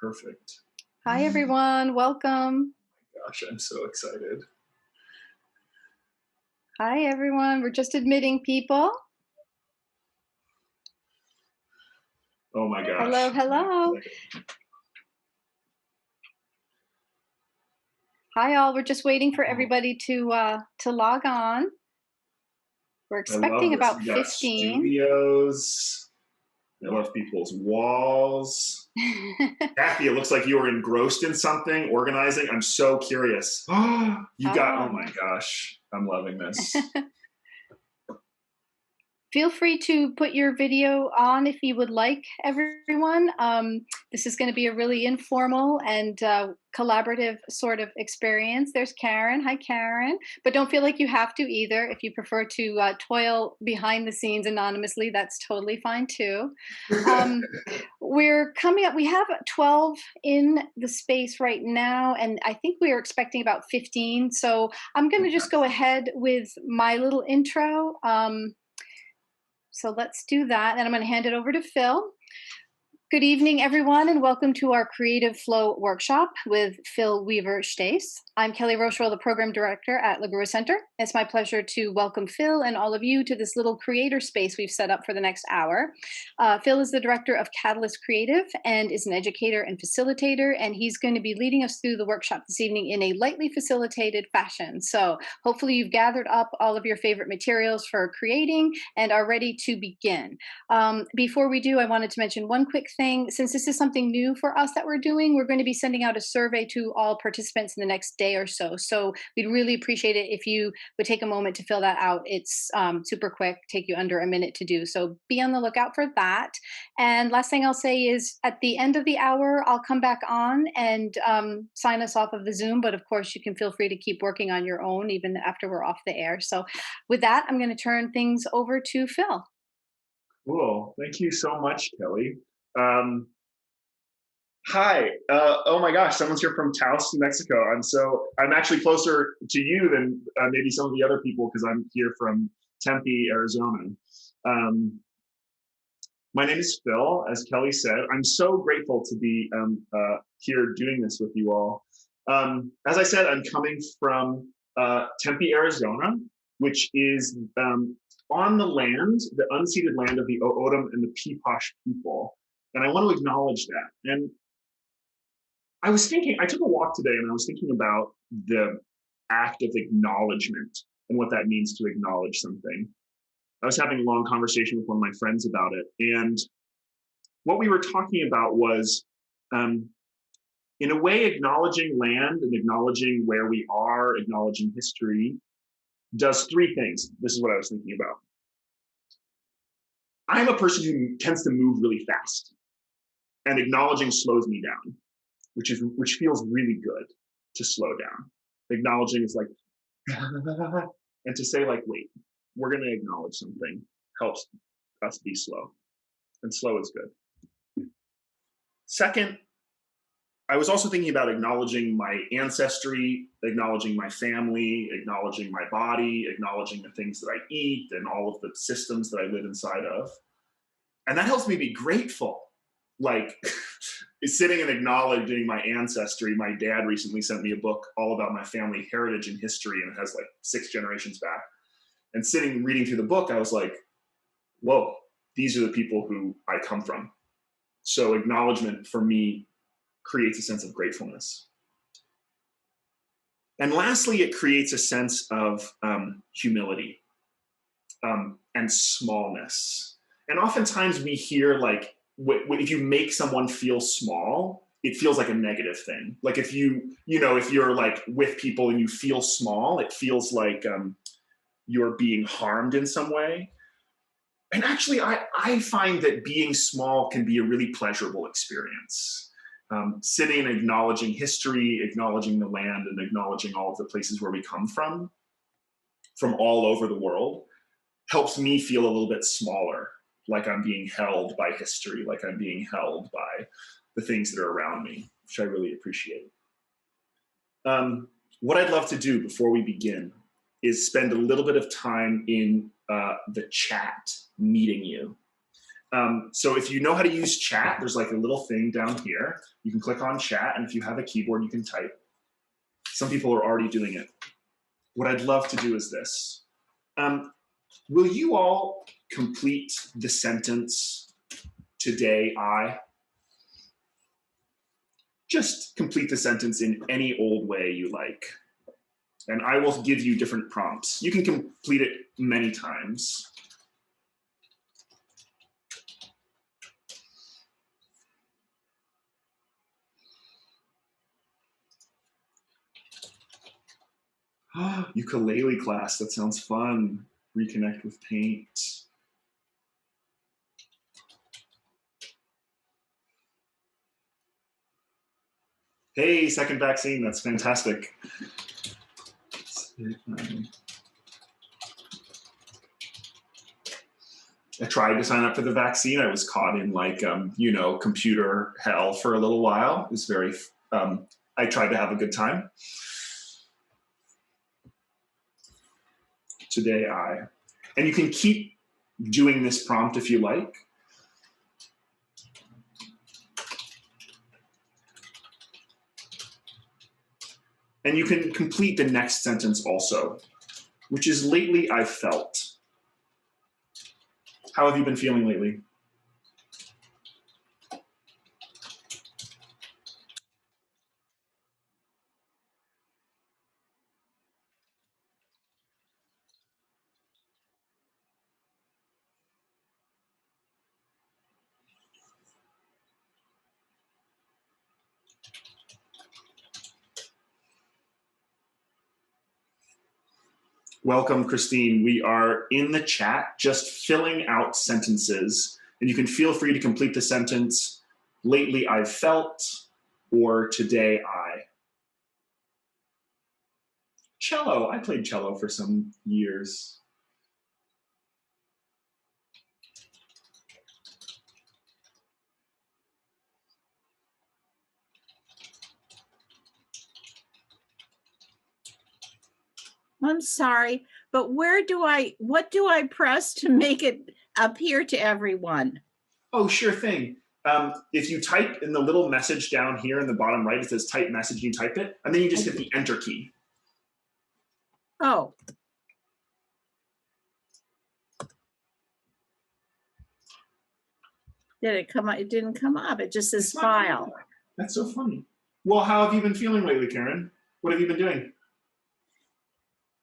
Perfect. Hi, everyone. Welcome. Gosh, I'm so excited. Hi, everyone. We're just admitting people. Oh my Hello, gosh. hello. Hi, all. We're just waiting for everybody to log on. We're I love expecting this. about We got 15. studios. I love people's walls. Kathy, it looks like you were engrossed in something, organizing. I'm so curious. Oh my gosh. I'm loving this. Feel free to put your video on if you would like, everyone. This is going to be a really informal and collaborative sort of experience. There's Karen. Hi, Karen. But don't feel like you have to either. If you prefer to toil behind the scenes anonymously, that's totally fine too. We're coming up, we have 12 in the space right now, and I think we are expecting about 15. So I'm going to just go ahead with my little intro. So let's do that. And I'm going to hand it over to Phil. Good evening, everyone, and welcome to our Creative Flow workshop with Phil Weaver-Stoesz. I'm Kelly Rochelle, the Program Director at LaGrua Center. It's my pleasure to welcome Phil and all of you to this little creator space we've set up for the next hour. Phil is the Director of Catalyst Creative and is an educator and facilitator, and he's going to be leading us through the workshop this evening in a lightly facilitated fashion. So hopefully you've gathered up all of your favorite materials for creating and are ready to begin. Before we do, I wanted to mention one quick thing. Since this is something new for us that we're doing, we're going to be sending out a survey to all participants in the next day or so. So we'd really appreciate it if you would take a moment to fill that out. It's super quick, take you under a minute to do. So be on the lookout for that. And last thing I'll say is at the end of the hour, I'll come back on and sign us off of the Zoom. But of course, you can feel free to keep working on your own even after we're off the air. So with that, I'm going to turn things over to Phil. Cool. Thank you so much, Kelly. Hi. Oh my gosh, someone's here from Taos, New Mexico. I'm actually closer to you than maybe some of the other people because I'm here from Tempe, Arizona. My name is Phil, as Kelly said. I'm so grateful to be here doing this with you all. As I said, I'm coming from Tempe, Arizona, which is on the land, the unceded land of the O'odham and the Peeposh people. And I want to acknowledge that. And I took a walk today and I was thinking about the act of acknowledgement and what that means to acknowledge something. I was having a long conversation with one of my friends about it. And what we were talking about was, in a way, acknowledging land and acknowledging where we are, acknowledging history, does three things. This is what I was thinking about. I'm a person who tends to move really fast, and acknowledging slows me down, which feels really good to slow down. Acknowledging is like, and to say like, wait, we're going to acknowledge something helps us be slow, and slow is good. Second, I was also thinking about acknowledging my ancestry, acknowledging my family, acknowledging my body, acknowledging the things that I eat and all of the systems that I live inside of. And that helps me be grateful. Like sitting and acknowledging my ancestry. My dad recently sent me a book all about my family heritage and history, and it has like 6 generations back. And sitting reading through the book, I was like, whoa, these are the people who I come from. So acknowledgement for me creates a sense of gratefulness. And lastly, it creates a sense of humility and smallness. And oftentimes we hear like, if you make someone feel small, it feels like a negative thing. Like if you're like with people and you feel small, it feels like you're being harmed in some way. And actually, I find that being small can be a really pleasurable experience. Sitting and acknowledging history, acknowledging the land, and acknowledging all of the places where we come from all over the world, helps me feel a little bit smaller, like I'm being held by history, like I'm being held by the things that are around me, which I really appreciate. What I'd love to do before we begin is spend a little bit of time in the chat meeting you. So if you know how to use chat, there's like a little thing down here. You can click on chat, and if you have a keyboard, you can type. Some people are already doing it. What I'd love to do is this. Will you all complete the sentence, today I? Just complete the sentence in any old way you like. And I will give you different prompts. You can complete it many times. Ukulele class, that sounds fun. Reconnect with paint. Hey, second vaccine, that's fantastic. I tried to sign up for the vaccine. I was caught in like, computer hell for a little while. It was very, I tried to have a good time. Today I. And you can keep doing this prompt if you like. And you can complete the next sentence also, which is lately I've felt. How have you been feeling lately? Welcome, Christine. We are in the chat, just filling out sentences, and you can feel free to complete the sentence, lately I've felt, or today I. Cello, I played cello for some years. I'm sorry, but what do I press to make it appear to everyone? Oh, sure thing. If you type in the little message down here in the bottom right, it says type message, you type it, and then you just hit the enter key. Oh. Did it come up? It didn't come up. It just says file. That's so funny. Well, how have you been feeling lately, Karen? What have you been doing?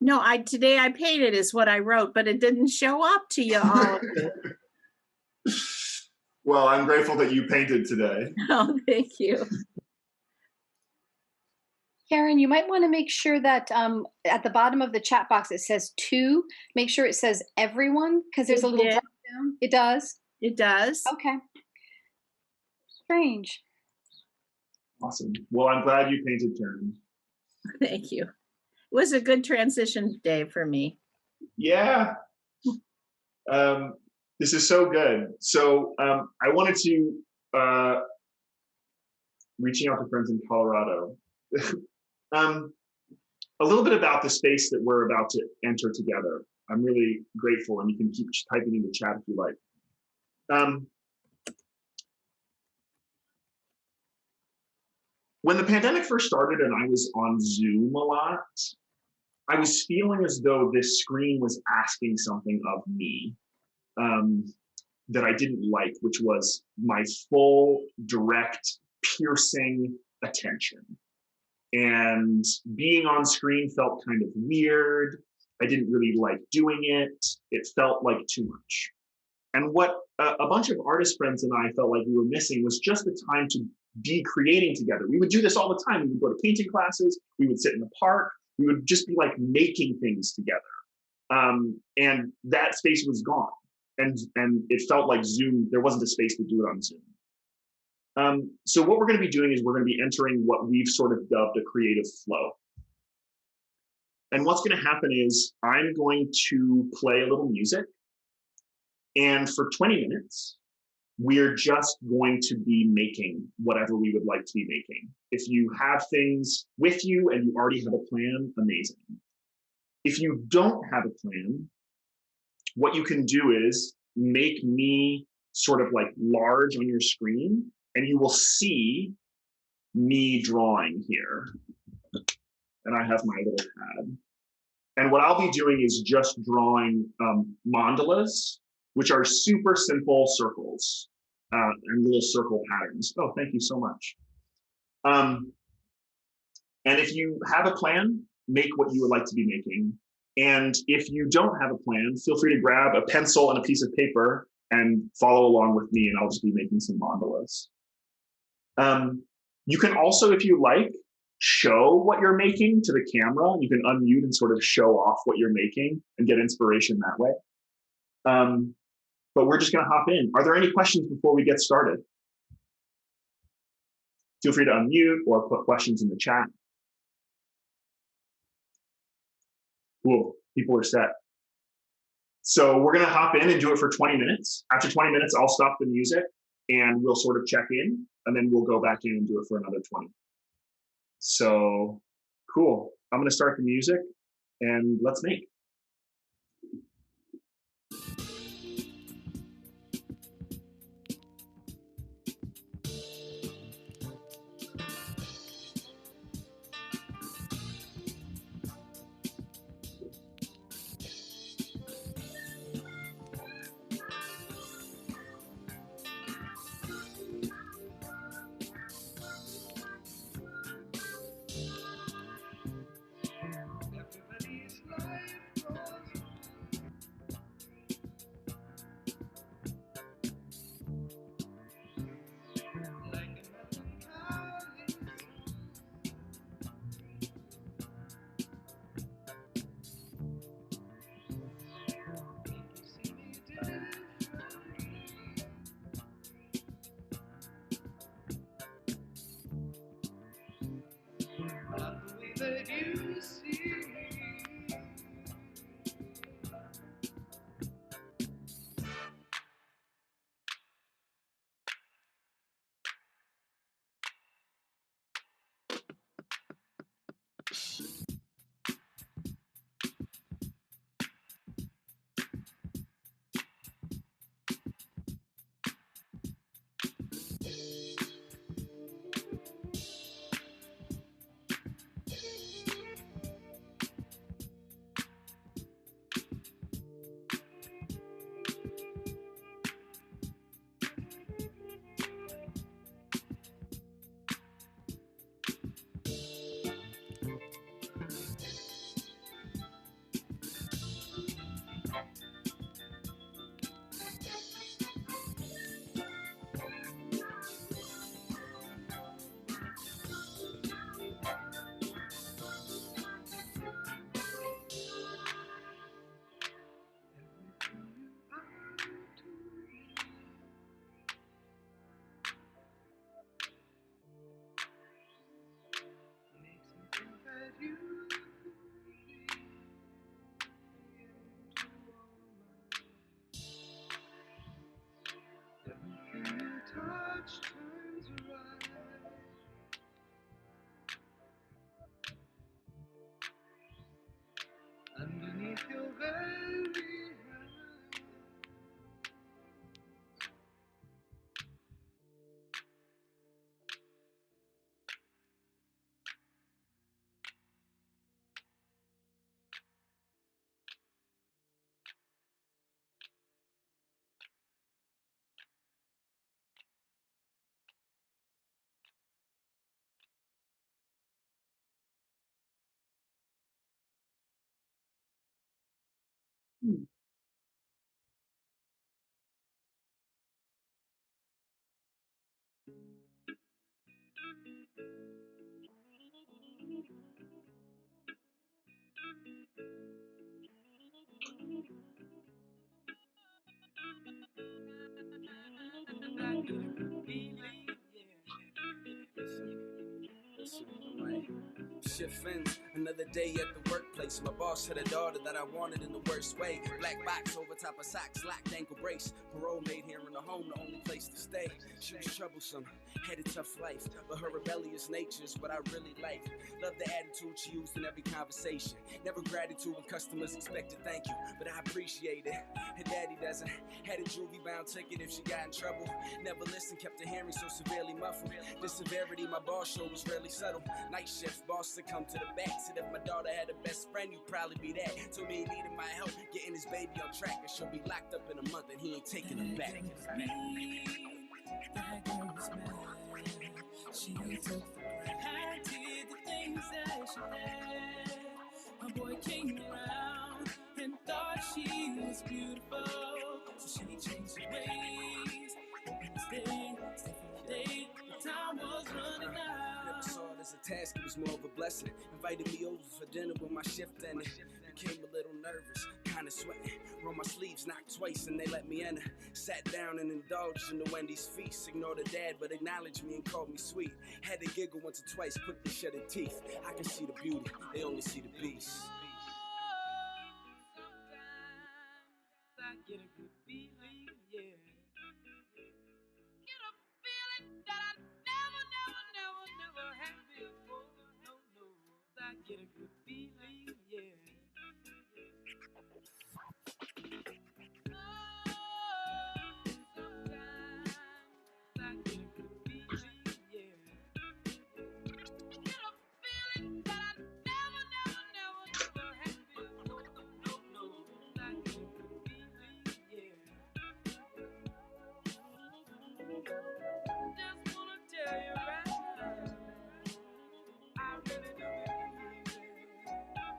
No, today I painted is what I wrote, but it didn't show up to you all. Well, I'm grateful that you painted today. Oh, thank you. Karen, you might want to make sure that at the bottom of the chat box it says to. Make sure it says everyone, because there's a little drop down. It does? It does. Okay. Strange. Awesome. Well, I'm glad you painted, Karen. Thank you. It was a good transition day for me. Yeah. This is so good. So I wanted to, reaching out to friends in Colorado, a little bit about the space that we're about to enter together. I'm really grateful, and you can keep typing in the chat if you like. When the pandemic first started and I was on Zoom a lot, I was feeling as though this screen was asking something of me that I didn't like, which was my full, direct, piercing attention. And being on screen felt kind of weird. I didn't really like doing it. It felt like too much. And what a bunch of artist friends and I felt like we were missing was just the time to be creating together. We would do this all the time. We would go to painting classes. We would sit in the park. We would just be like making things together. And that space was gone. And it felt like Zoom, there wasn't a space to do it on Zoom. So what we're going to be doing is we're going to be entering what we've sort of dubbed a creative flow. And what's going to happen is I'm going to play a little music. And for 20 minutes, we're just going to be making whatever we would like to be making. If you have things with you and you already have a plan, amazing. If you don't have a plan, what you can do is make me sort of like large on your screen, and you will see me drawing here. And I have my little pad. And what I'll be doing is just drawing mandalas, which are super simple circles and little circle patterns. Oh, thank you so much. And if you have a plan, make what you would like to be making. And if you don't have a plan, feel free to grab a pencil and a piece of paper and follow along with me, and I'll just be making some mandalas. You can also, if you like, show what you're making to the camera. You can unmute and sort of show off what you're making and get inspiration that way. But we're just going to hop in. Are there any questions before we get started? Feel free to unmute or put questions in the chat. Cool, people are set. So we're going to hop in and do it for 20 minutes. After 20 minutes, I'll stop the music and we'll sort of check in, and then we'll go back in and do it for another 20. So cool. I'm going to start the music and let's make. Underneath your very Another day at the workplace, my boss had a daughter that I wanted in the worst way. Black box over top of socks, locked ankle brace. Parole made here in the home the only place to stay. She was troublesome, had a tough life, but her rebellious nature is what I really like. Love the attitude she used in every conversation. Never gratitude when customers expected thank you, but I appreciate it. Her daddy doesn't. Had a juvie-bound ticket if she got in trouble. Never listened, kept her hearing so severely muffled. The severity my boss showed was rarely subtle. Night shift, boss to come to the back. Said if my daughter had a best friend, you'd probably be that. Told me he needed my help getting his baby on track, and she'll be locked up in a month and he ain't taking her back. That girl was mad. She took for granted the things that she had. My boy came around and thought she was beautiful, so she changed her ways. And stay for the day. The time was running out. Never saw it as a task, it was more of a blessing. Invited me over for dinner when my shift ended. Became a little nervous, kinda sweating. Rolled my sleeves, knocked twice, and they let me enter. Sat down and indulged in the Wendy's feast. Ignored her dad, but acknowledged me and called me sweet. Had to giggle once or twice, quick to shed her teeth. I can see the beauty, they only see the beast. Sometimes I get a good feeling, yeah. Get a feeling that I never had before. No, I get a good feeling, yeah. Oh, sometimes I get a good feeling, yeah. Get a feeling that I never had before. No, I get a good feeling, yeah. Just wanna tell you right now, I really do believe it.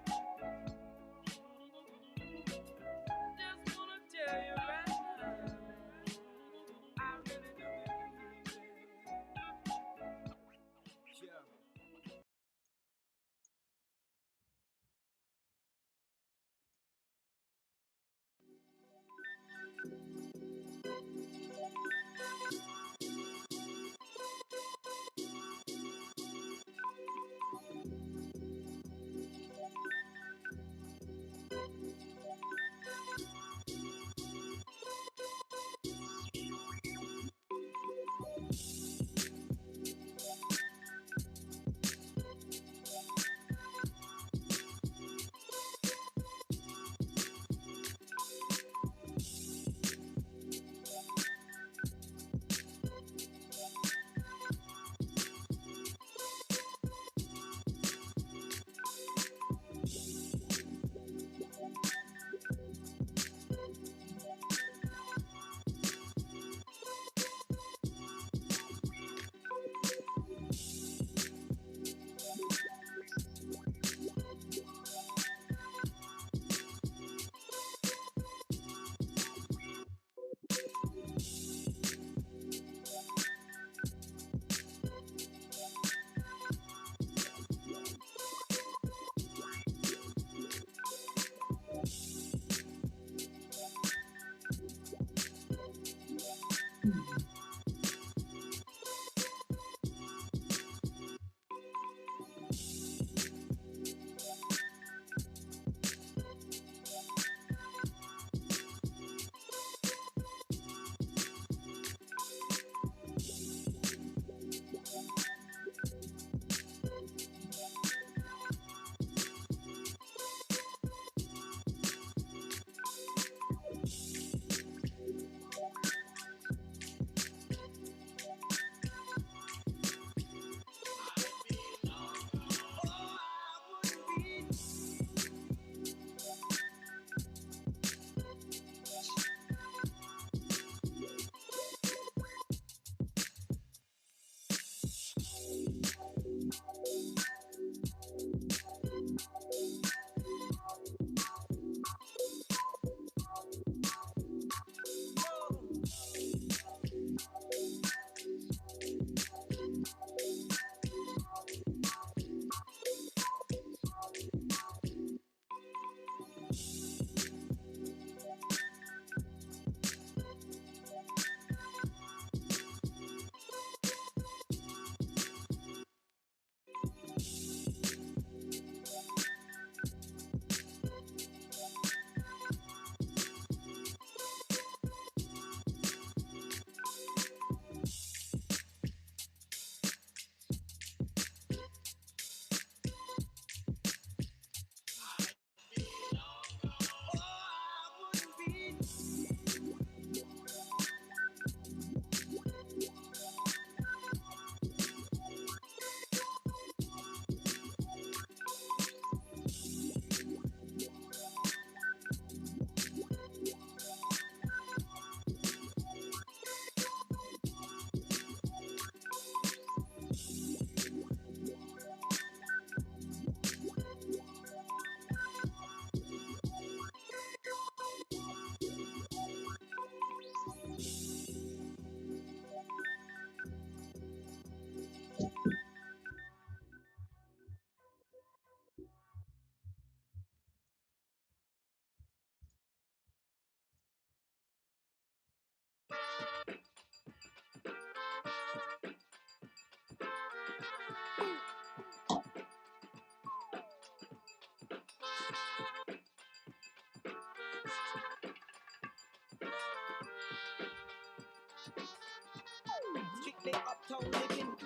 Strictly uptown living.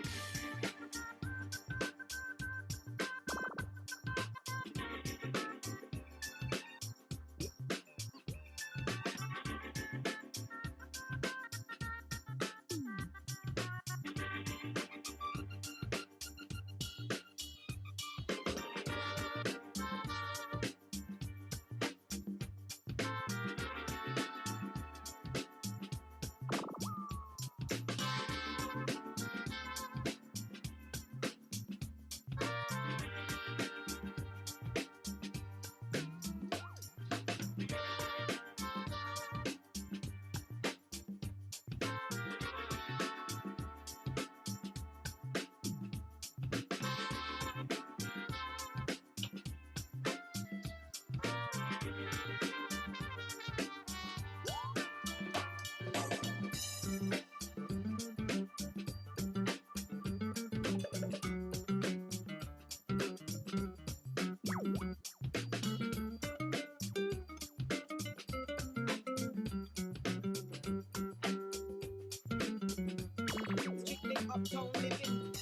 Strictly uptown living.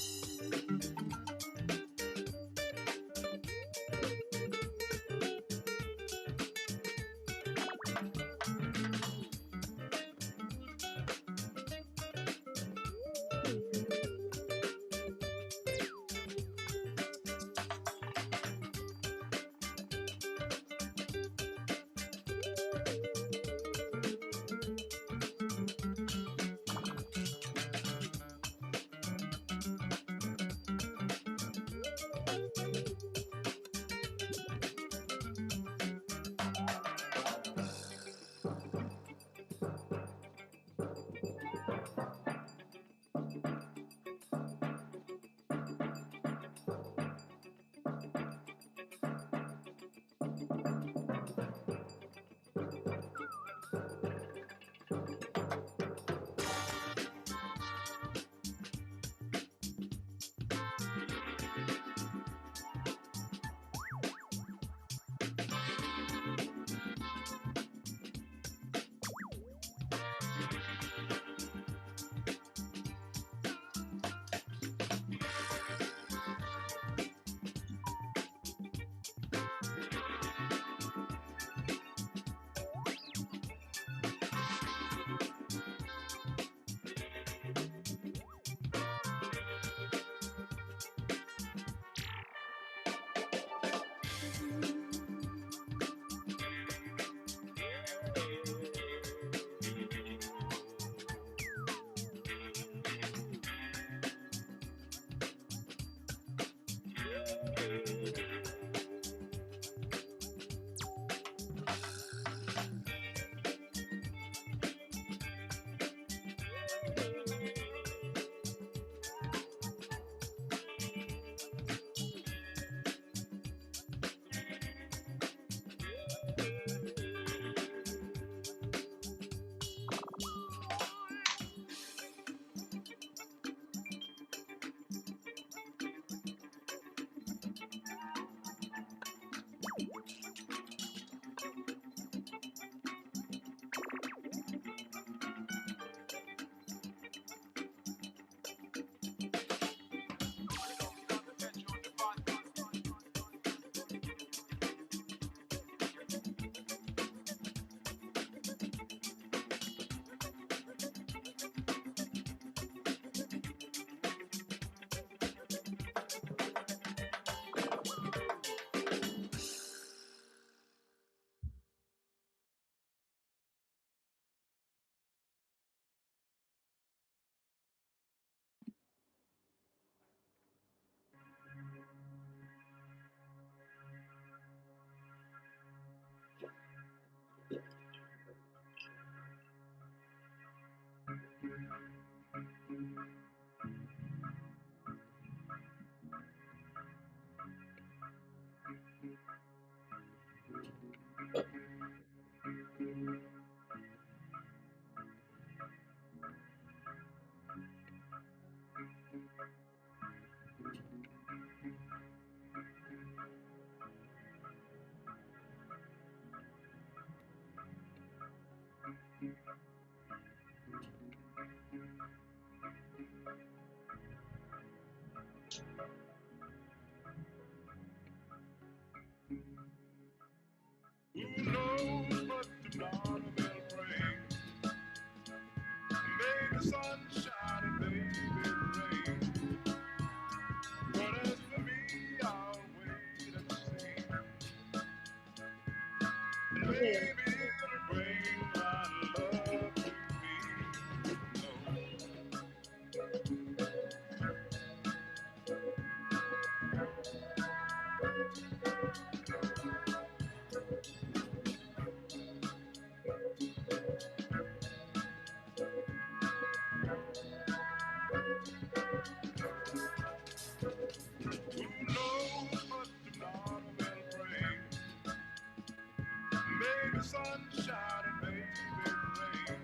Maybe sunshine and maybe rain.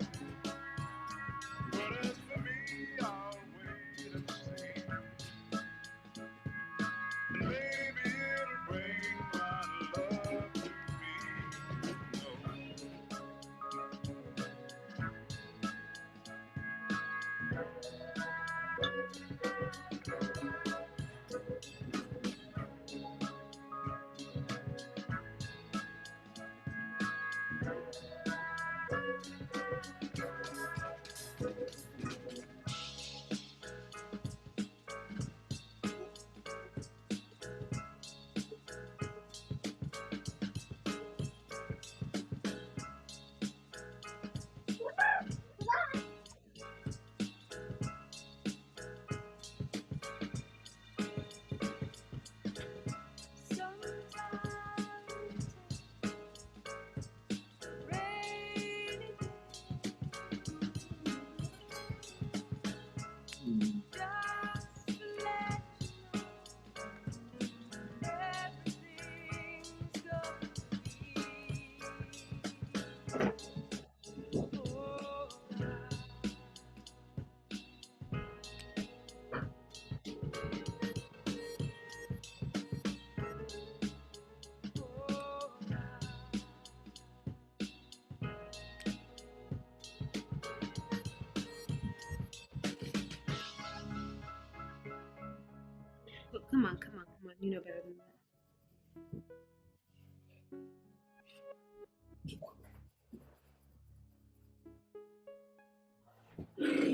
But as for me, I'll wait and see. And maybe it'll bring my love to me. Come on. You know better than that.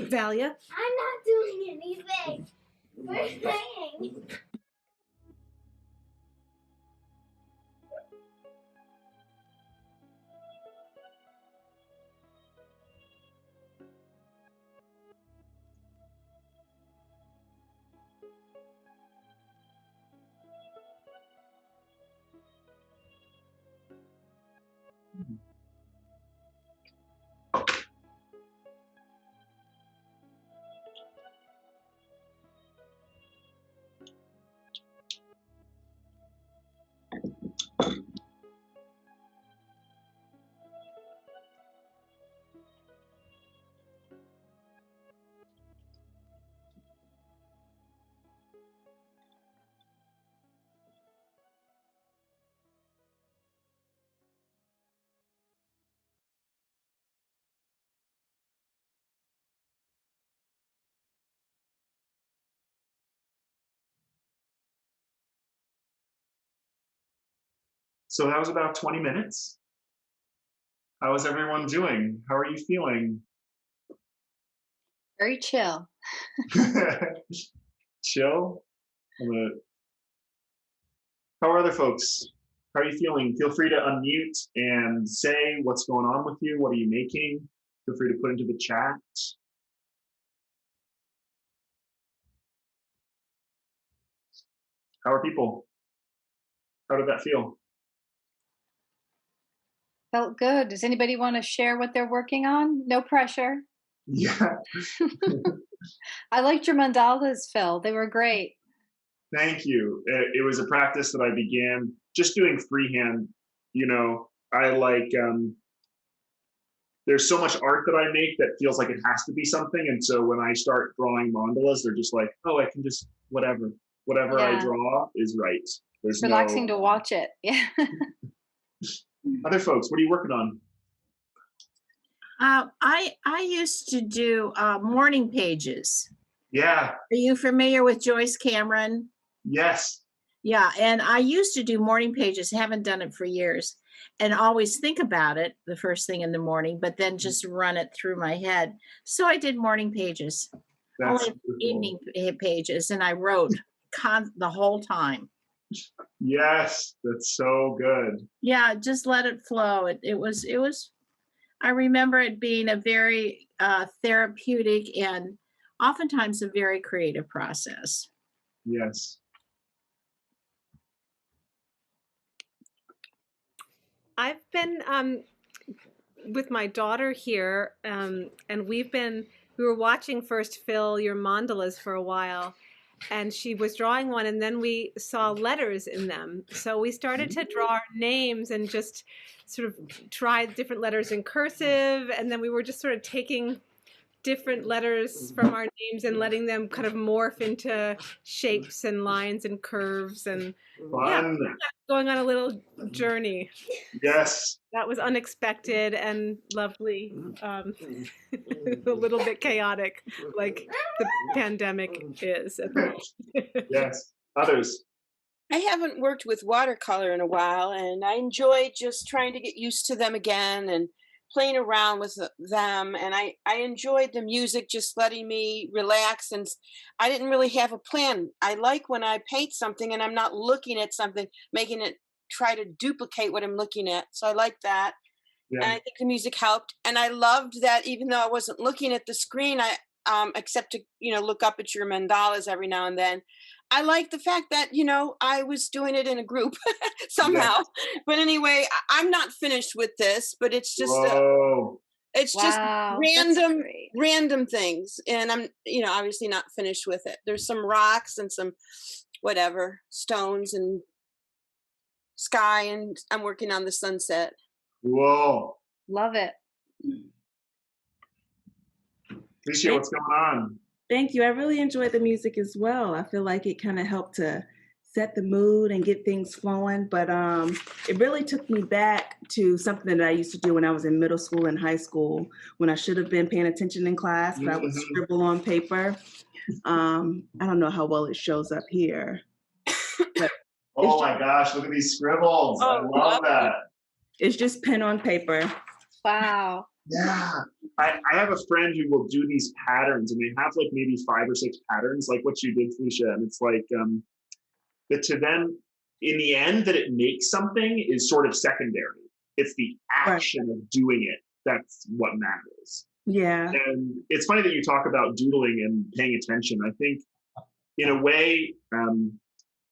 Valia? I'm not doing anything. We're playing. So that was about 20 minutes. How is everyone doing? How are you feeling? Very chill. Chill? How are other folks? How are you feeling? Feel free to unmute and say what's going on with you. What are you making? Feel free to put into the chat. How are people? How did that feel? Felt good. Does anybody want to share what they're working on? No pressure. Yeah. I liked your mandalas, Phil. They were great. Thank you. It was a practice that I began just doing freehand. You know, I like, there's so much art that I make that feels like it has to be something. And so when I start drawing mandalas, they're just like, oh, I can just, whatever I draw is right. There's relaxing to watch it. Yeah. Other folks, what are you working on? I used to do morning pages. Yeah. Are you familiar with Joyce Cameron? Yes. Yeah, and I used to do morning pages, haven't done it for years, and always think about it the first thing in the morning, but then just run it through my head. So I did morning pages, That's only evening pages, and I wrote the whole time. Yes, that's so good. Yeah, just let it flow. It was, I remember it being a very therapeutic and oftentimes a very creative process. Yes. I've been with my daughter here, and we were watching first, Phil, your mandalas for a while, and she was drawing one, and then we saw letters in them. So we started to draw our names and just sort of tried different letters in cursive, and then we were just sort of taking different letters from our names and letting them kind of morph into shapes and lines and curves, and Fun. going on a little journey. Yes. That was unexpected and lovely. A little bit chaotic, like the pandemic is at the moment. Yes. Others. I haven't worked with watercolor in a while, and I enjoy just trying to get used to them again and playing around with them. And I enjoyed the music just letting me relax, and I didn't really have a plan. I like when I paint something and I'm not looking at something, making it try to duplicate what I'm looking at. So I like that. Yeah. And I think the music helped. And I loved that even though I wasn't looking at the screen, I except to, look up at your mandalas every now and then. I like the fact that, I was doing it in a group somehow. Yeah. But anyway, I'm not finished with this, but it's just, just random things. And I'm, obviously not finished with it. There's some rocks and some whatever, stones and sky, and I'm working on the sunset. Whoa. Love it. Alicia, what's going on? Thank you. I really enjoyed the music as well. I feel like it kind of helped to set the mood and get things flowing. But it really took me back to something that I used to do when I was in middle school and high school, when I should have been paying attention in class, but I would scribble on paper. I don't know how well it shows up here. Oh my gosh, look at these scribbles. I love that. It's just pen on paper. Wow. Yeah. I have a friend who will do these patterns, and they have like maybe 5 or 6 patterns, like what you did, Felicia. And it's like that to them, in the end, that it makes something is sort of secondary. It's the action of doing it that's what matters. Yeah. And it's funny that you talk about doodling and paying attention. I think in a way,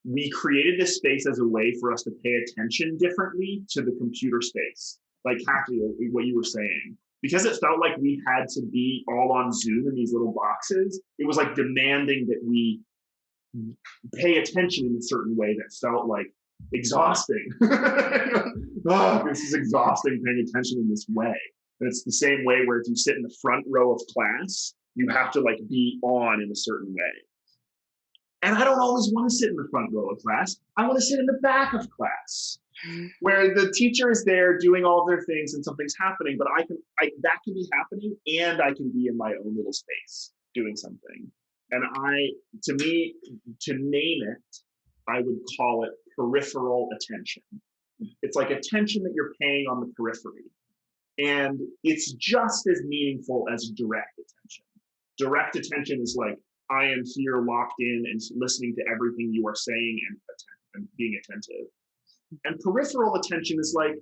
we created this space as a way for us to pay attention differently to the computer space. Like Kathy, what you were saying. Because it felt like we had to be all on Zoom in these little boxes, it was like demanding that we pay attention in a certain way that felt like exhausting. This is exhausting, paying attention in this way. And it's the same way where if you sit in the front row of class, you have to like be on in a certain way. And I don't always want to sit in the front row of class. I want to sit in the back of class, where the teacher is there doing all of their things and something's happening, but that can be happening, and I can be in my own little space doing something. And to me, to name it, I would call it peripheral attention. It's like attention that you're paying on the periphery. And it's just as meaningful as direct attention. Direct attention is like, I am here locked in and listening to everything you are saying and being attentive. And peripheral attention is like,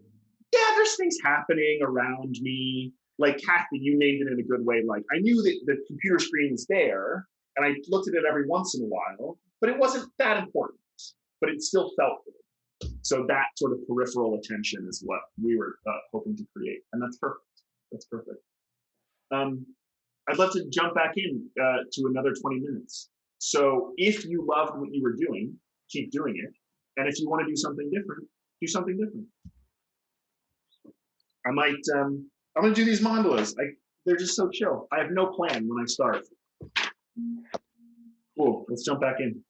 yeah, there's things happening around me. Like Kathy, you named it in a good way. Like I knew that the computer screen was there and I looked at it every once in a while, but it wasn't that important, but it still felt good. So that sort of peripheral attention is what we were hoping to create. And that's perfect. That's perfect. I'd love to jump back in to another 20 minutes. So if you loved what you were doing, keep doing it. And if you want to do something different, do something different. I'm going to do these mandalas. They're just so chill. I have no plan when I start. Cool, let's jump back in.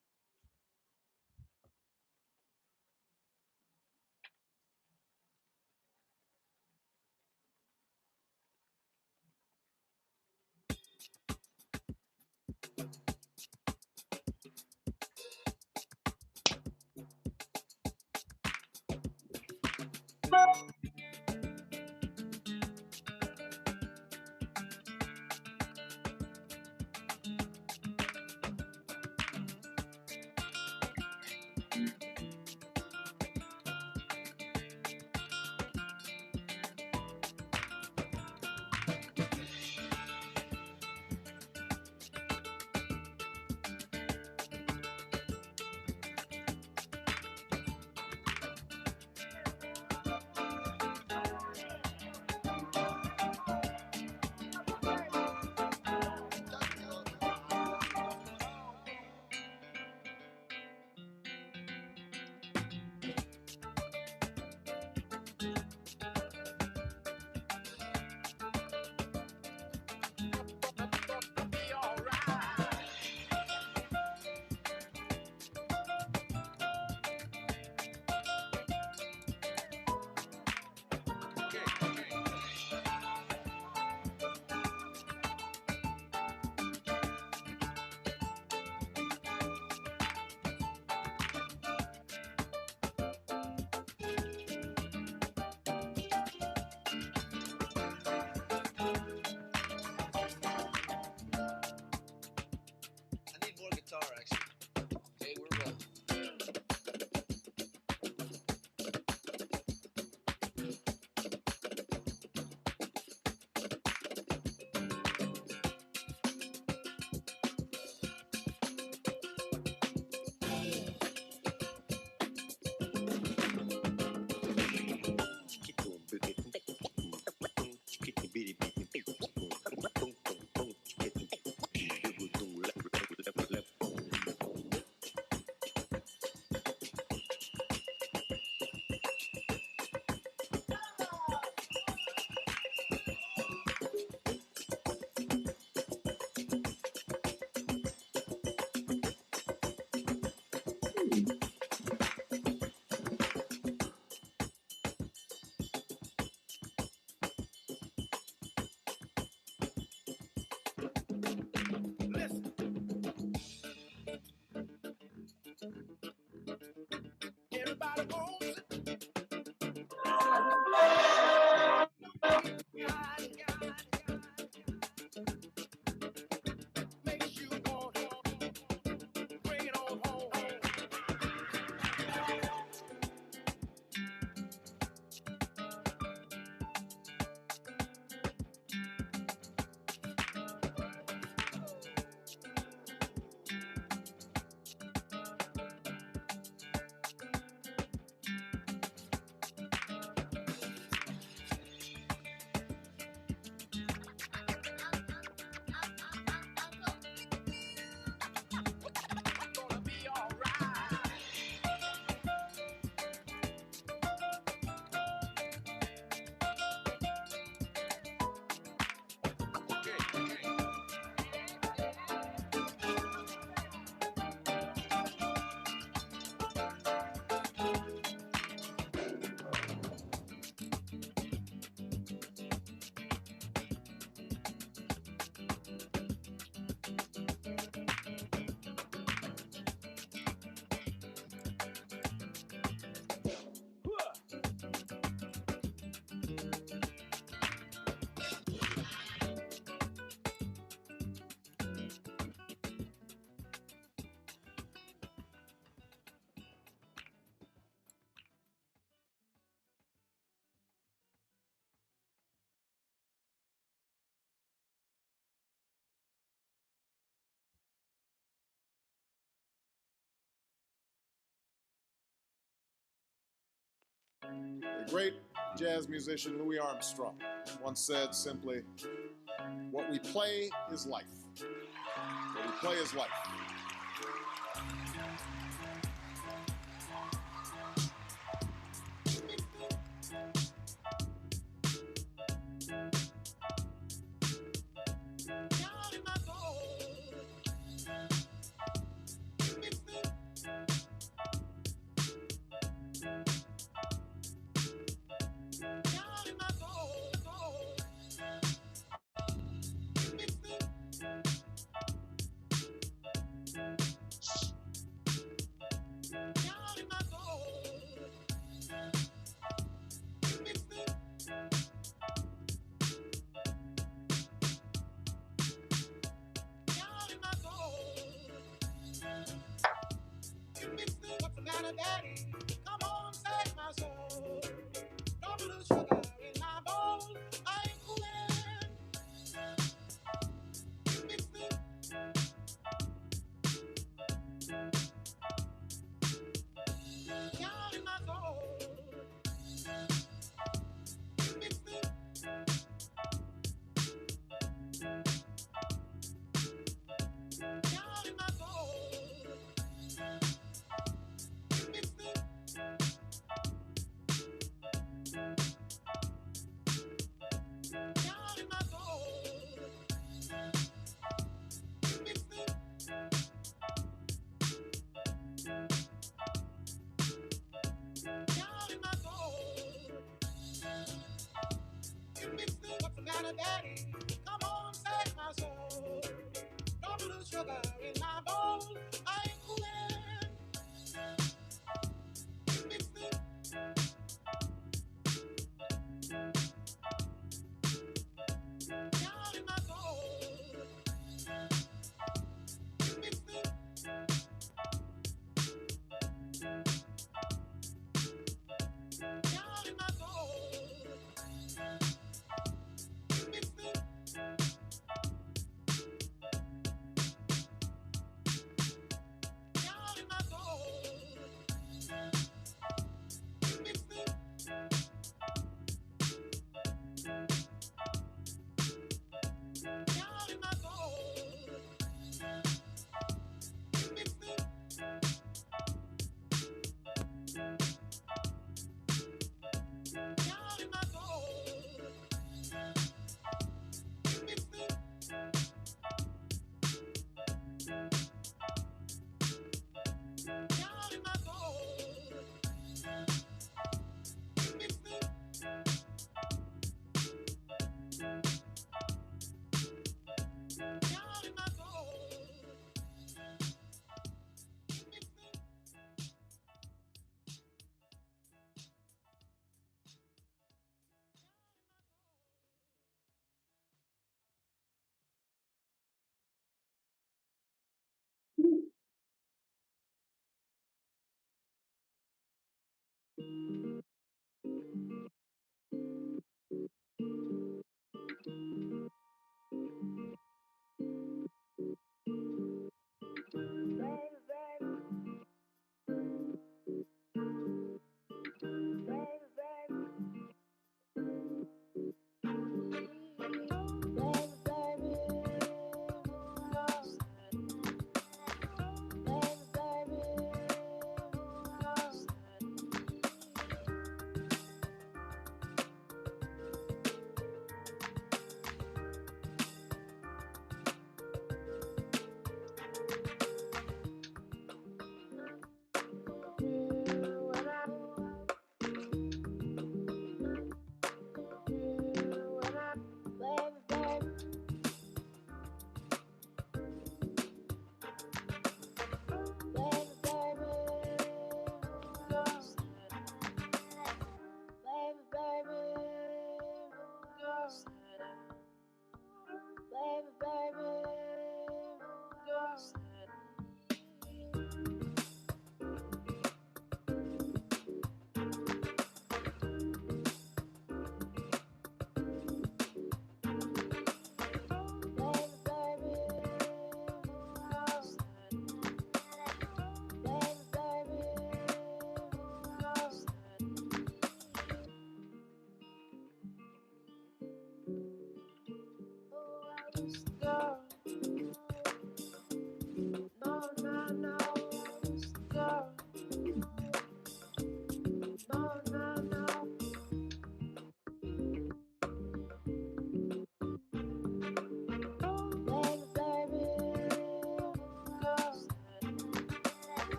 everybody owns it. Makes you want to bring it on home. Gonna be alright. The great jazz musician Louis Armstrong once said simply, "What we play is life. What we play is life." Down in my soul. Down in my soul. Down in my soul. Down in my soul. What's the matter, Daddy? Come on, save my soul. Don't lose sugar in my bowl. I ain't coolin'. Down in my soul. Down in my soul. Down in my soul. Down in my soul. What's the matter, Daddy? Come on, save my soul. Don't lose sugar in my bowl. I ain't coolin'. Down in my soul. Down in my soul.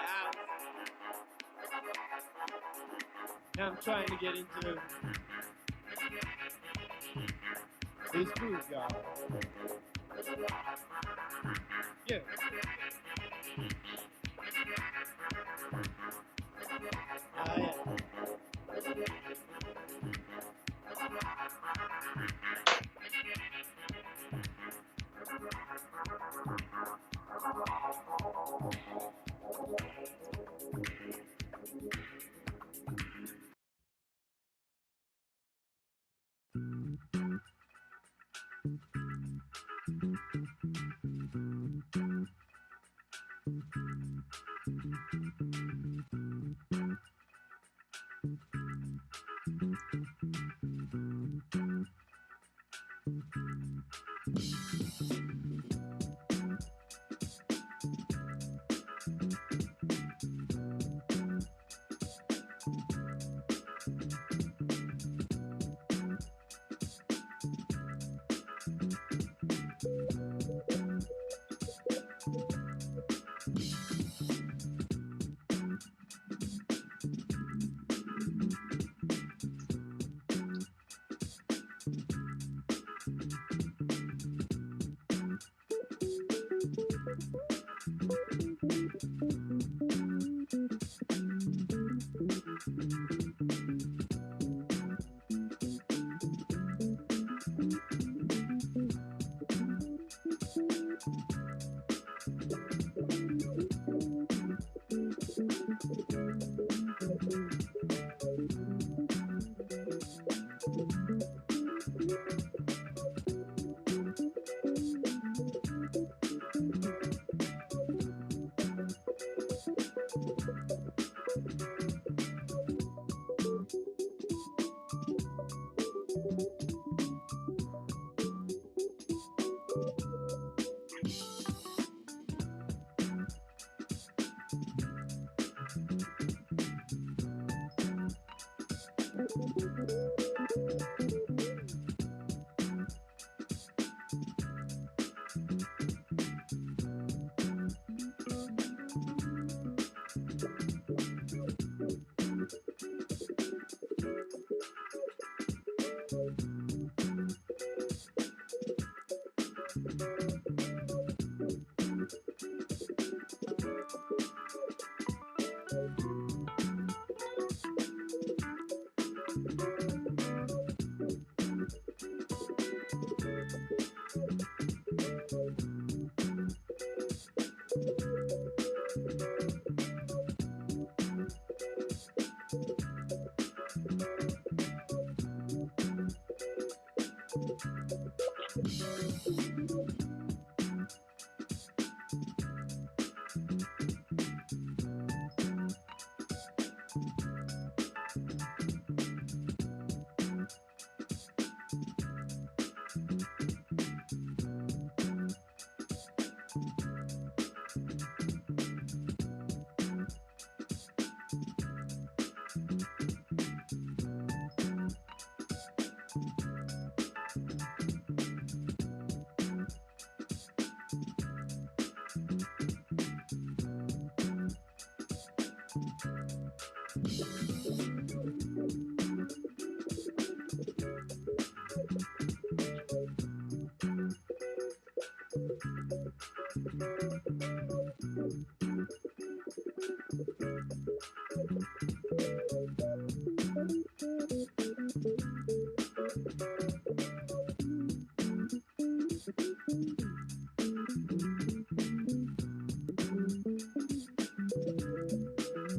house. Now I'm trying to get into this groove, y'all. Yeah.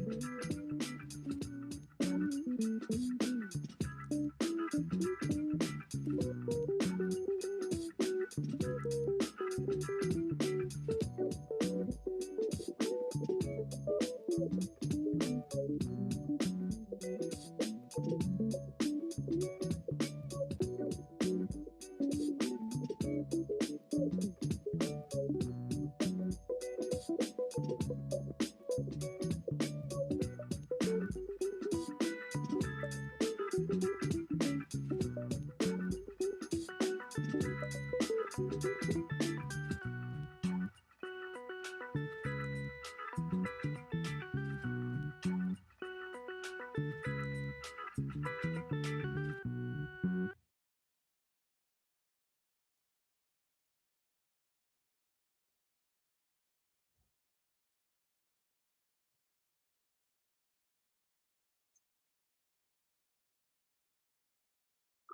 Yeah.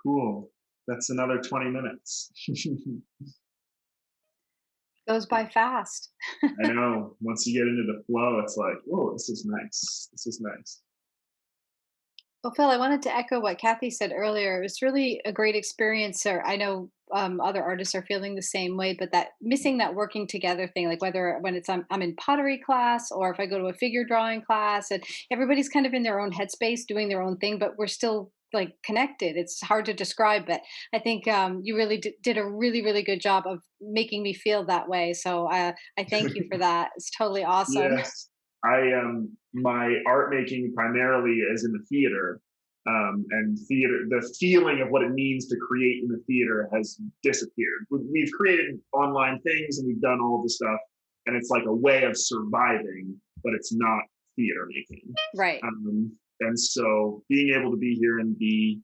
Cool. That's another 20 minutes. Goes by fast. I know. Once you get into the flow, it's like, whoa, this is nice. This is nice. Well, Phil, I wanted to echo what Kathy said earlier. It was really a great experience. Or I know other artists are feeling the same way, but that missing that working together thing, like whether when it's I'm in pottery class or if I go to a figure drawing class, and everybody's kind of in their own headspace doing their own thing, but we're still like connected. It's hard to describe, but I think you really did a really, really good job of making me feel that way. So I thank you for that. It's totally awesome. Yes. My art making primarily is in the theater, and theater. The feeling of what it means to create in the theater has disappeared. We've created online things and we've done all of the stuff, and it's like a way of surviving, but it's not theater making. Right. And so being able to be here and be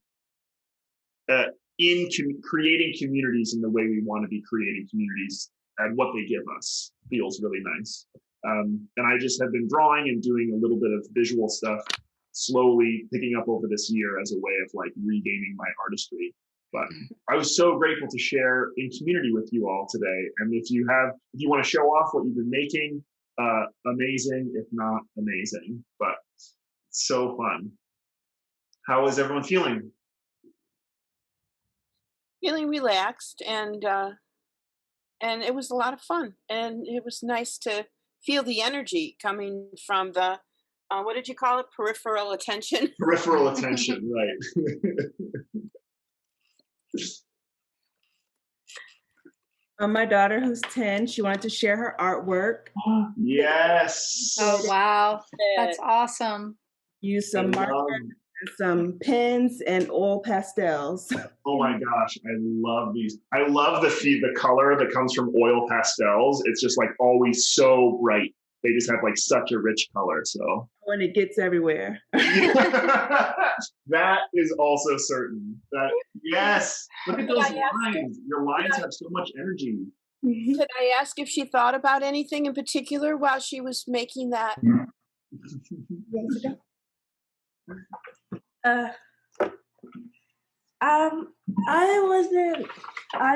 creating communities in the way we want to be creating communities and what they give us feels really nice. And I just have been drawing and doing a little bit of visual stuff, slowly picking up over this year as a way of like regaining my artistry. But I was so grateful to share in community with you all today. And if you want to show off what you've been making, amazing. If not, amazing. But it's so fun. How is everyone feeling? Feeling relaxed, and it was a lot of fun, and it was nice to feel the energy coming from the what did you call it? Peripheral attention. Peripheral attention, right. My daughter, who's 10, she wanted to share her artwork. Yes. Oh, wow. That's awesome. Use some markers, some pens, and oil pastels. Oh my gosh, I love these. I love the color that comes from oil pastels. It's just like always so bright. They just have like such a rich color. So when it gets everywhere. That is also certain. That yes. Look at those lines. Your lines have so much energy. Could I ask if she thought about anything in particular while she was making that? I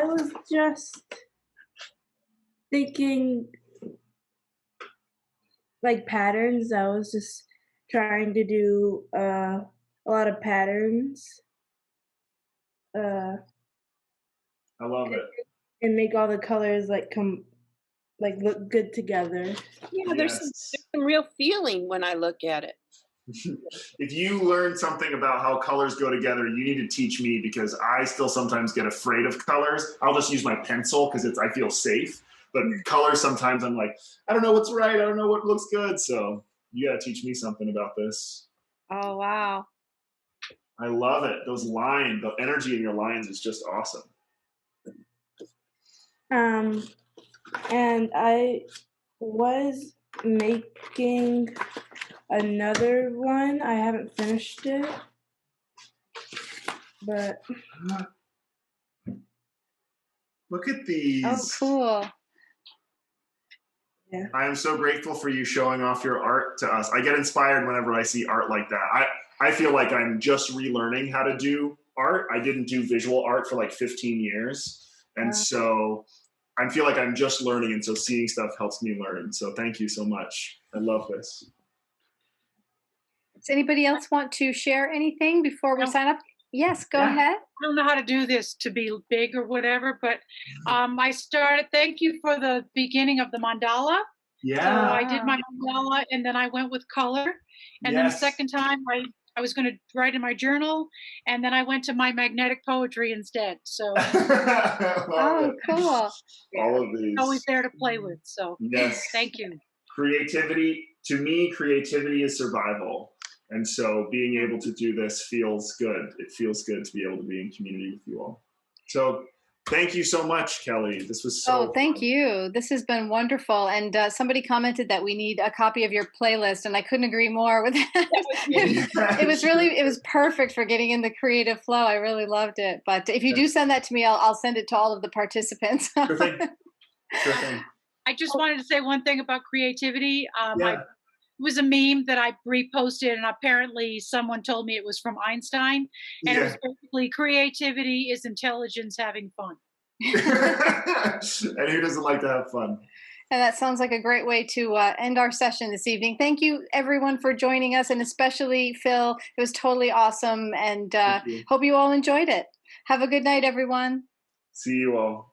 was just thinking like patterns. I was just trying to do a lot of patterns. I love it. And make all the colors like look good together. Yeah, there's some real feeling when I look at it. If you learn something about how colors go together, you need to teach me, because I still sometimes get afraid of colors. I'll just use my pencil because I feel safe. But colors, sometimes I'm like, I don't know what's right. I don't know what looks good. So you got to teach me something about this. Oh, wow. I love it. Those lines, the energy in your lines is just awesome. And I was making another one. I haven't finished it, but look at these. Oh, cool. Yeah. I am so grateful for you showing off your art to us. I get inspired whenever I see art like that. I feel like I'm just relearning how to do art. I didn't do visual art for like 15 years. And so I feel like I'm just learning. And so seeing stuff helps me learn. So thank you so much. I love this. Does anybody else want to share anything before we sign up? Yes, go ahead. I don't know how to do this to be big or whatever, but I started, thank you for the beginning of the mandala. Yeah. So I did my mandala and then I went with color. And then the second time I was going to write in my journal, and then I went to my magnetic poetry instead. So oh, cool. All of these. Always there to play with. So yes. Thank you. Creativity, to me, creativity is survival. And so being able to do this feels good. It feels good to be able to be in community with you all. So thank you so much, Kelly. This was so thank fun. you. This has been wonderful. And somebody commented that we need a copy of your playlist, and I couldn't agree more with that. It was perfect for getting in the creative flow. I really loved it. But if you do send that to me, I'll send it to all of the participants. Sure thing. Sure thing. I just wanted to say one thing about creativity. was a meme that I reposted, and apparently someone told me it was from Einstein, and it was basically creativity is intelligence having fun. And who doesn't like to have fun? And that sounds like a great way to end our session this evening. Thank you, everyone, for joining us, and especially Phil. It was totally awesome, and hope you all enjoyed it. Have a good night, everyone. See you all.